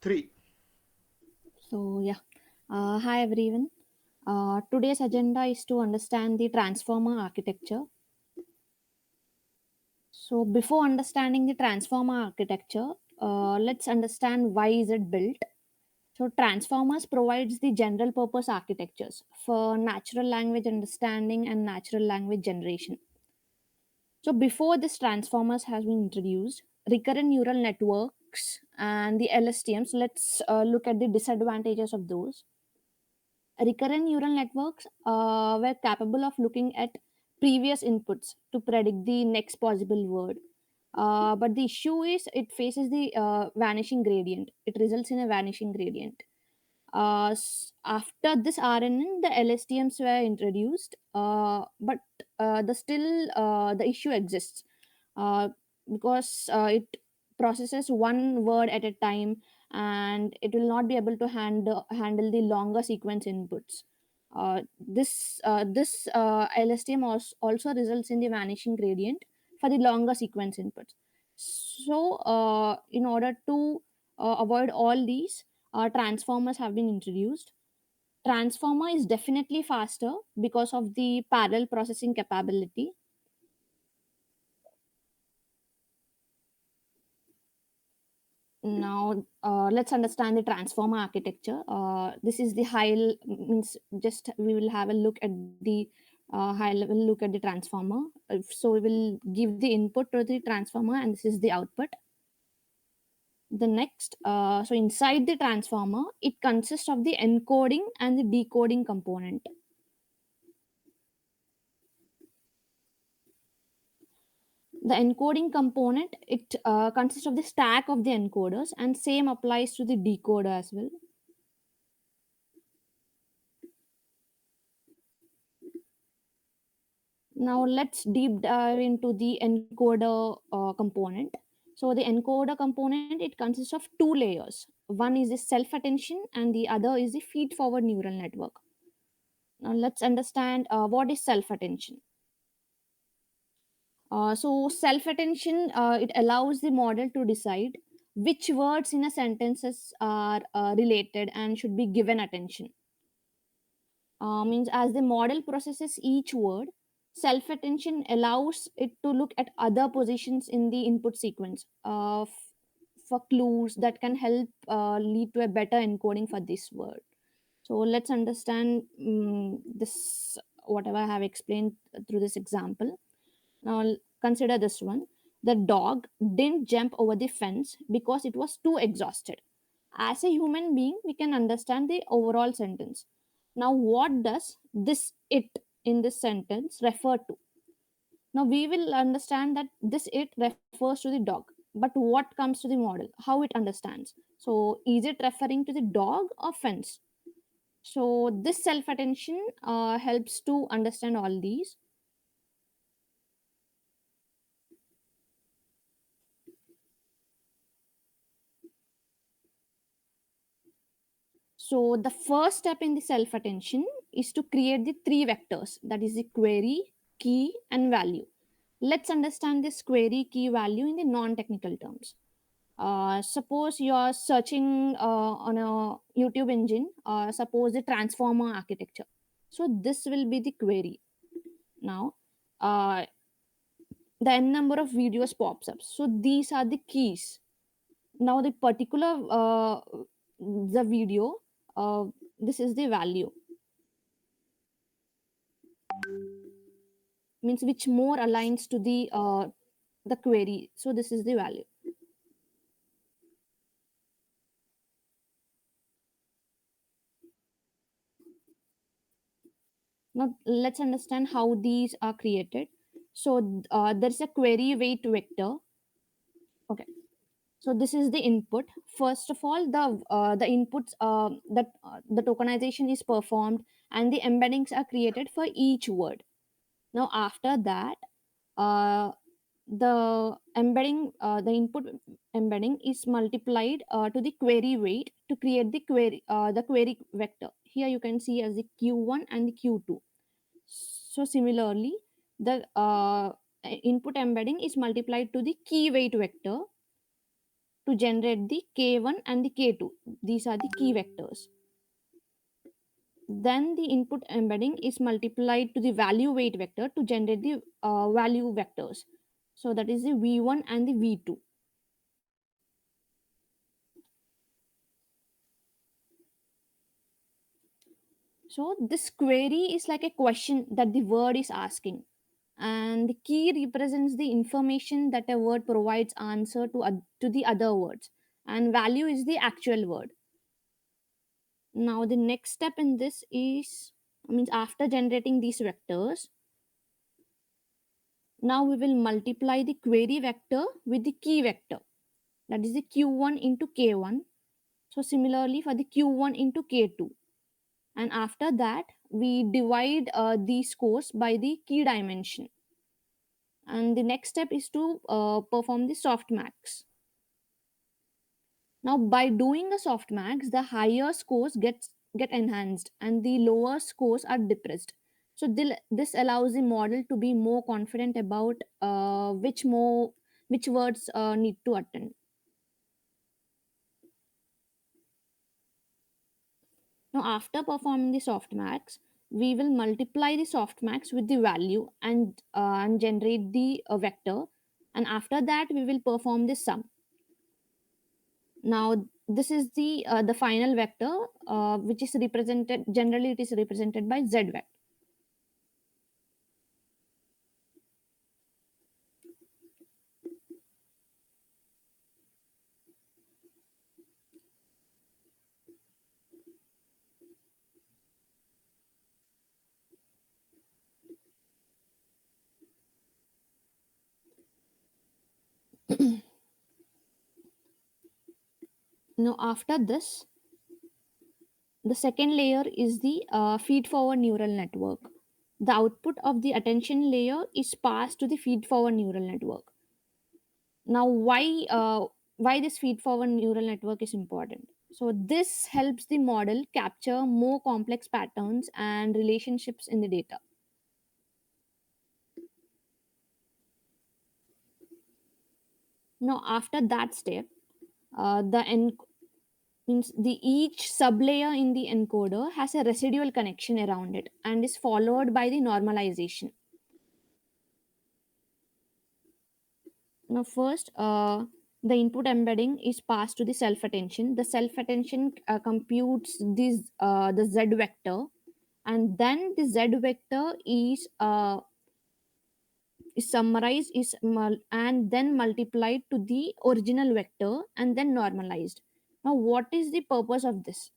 Three. Hi everyone. Today's agenda is to understand the transformer architecture. So, before understanding the transformer architecture, let's understand why is it built. So, transformers provides the general purpose architectures for natural language understanding and natural language generation. So, before this transformers has been introduced, recurrent neural networks and the LSTMs. Let's look at the disadvantages of those. Recurrent neural networks were capable of looking at previous inputs to predict the next possible word. But the issue is it faces the vanishing gradient. It results in a vanishing gradient. After this RNN, the LSTMs were introduced, but the issue exists uh, because it processes one word at a time, and it will not be able to handle the longer sequence inputs. This LSTM also results in the vanishing gradient for the longer sequence inputs. So, in order to avoid all these, transformers have been introduced. Transformer is definitely faster because of the parallel processing capability. Now, let's understand the transformer architecture. This is the means just we will have a look at the high level look at the transformer. So we will give the input to the transformer, and this is the output. The next, so inside the transformer, it consists of the encoding and the decoding component. The encoding component, it consists of the stack of the encoders, and same applies to the decoder as well. Now let's deep dive into the encoder component. So the encoder component, it consists of two layers. One is the self attention and the other is the feed forward neural network. Now let's understand what is self attention. So self attention, it allows the model to decide which words in a sentences are related and should be given attention. Means as the model processes each word, self attention allows it to look at other positions in the input sequence for clues that can help lead to a better encoding for this word. So let's understand this whatever I have explained through this example. Now consider this one. The dog didn't jump over the fence because it was too exhausted. As a human being, we can understand the overall sentence. Now, what does this it in this sentence refer to? Now, we will understand that this it refers to the dog. But what comes to the model? How it understands? So, is it referring to the dog or fence? So, this self attention helps to understand all these. So, the first step in the self attention is to create the three vectors, that is the query, key, and value. Let's understand this query, key, value in the non technical terms. Suppose you are searching on a YouTube engine, suppose the transformer architecture. So, this will be the query. Now, uh, the n number of videos pops up. So, these are the keys. Now, the particular the video, uh, this is the value, means which more aligns to the query. So this is the value. Now let's understand how these are created. So there's a query weight vector. Okay, so this is the input. First of all, the inputs that the tokenization is performed and the embeddings are created for each word. Now after that, uh, the input embedding is multiplied to the query weight to create the query vector. Here you can see as the q1 and the q2. So similarly, the input embedding is multiplied to the key weight vector, to generate the k1 and the k2. These are the key vectors. Then the input embedding is multiplied to the value weight vector to generate the value vectors. So that is the v1 and the v2. So this query is like a question that the word is asking, and the key represents the information that a word provides answer to the other words, and value is the actual word. Now the next step in this is, means after generating these vectors, now we will multiply the query vector with the key vector, that is the q1 into k1. So similarly for the q1 into k2, and after that we divide these scores by the key dimension, and the next step is to perform the softmax. Now by doing the softmax, the higher scores get enhanced and the lower scores are depressed. So this allows the model to be more confident about which words need to attend. Now after performing the softmax, we will multiply the softmax with the value and generate the vector, and after that we will perform the sum. Now this is the final vector, which is represented, generally it is represented by z vector. Now after this, the second layer is the feed forward neural network. The output of the attention layer is passed to the feed forward neural network. Now why this feed forward neural network is important? So this helps the model capture more complex patterns and relationships in the data. Now after that step, the means the each sublayer in the encoder has a residual connection around it and is followed by the normalization. Now first, the input embedding is passed to the self attention. The self attention computes the z vector, and then the z vector is summarized and then multiplied to the original vector and then normalized. Now what is the purpose of this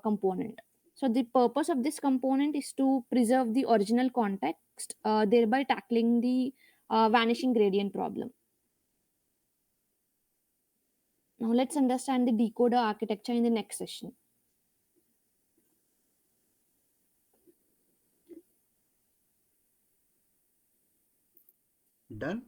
component? So the purpose of this component is to preserve the original context, thereby tackling the vanishing gradient problem. Now let's understand the decoder architecture in the next session. Done?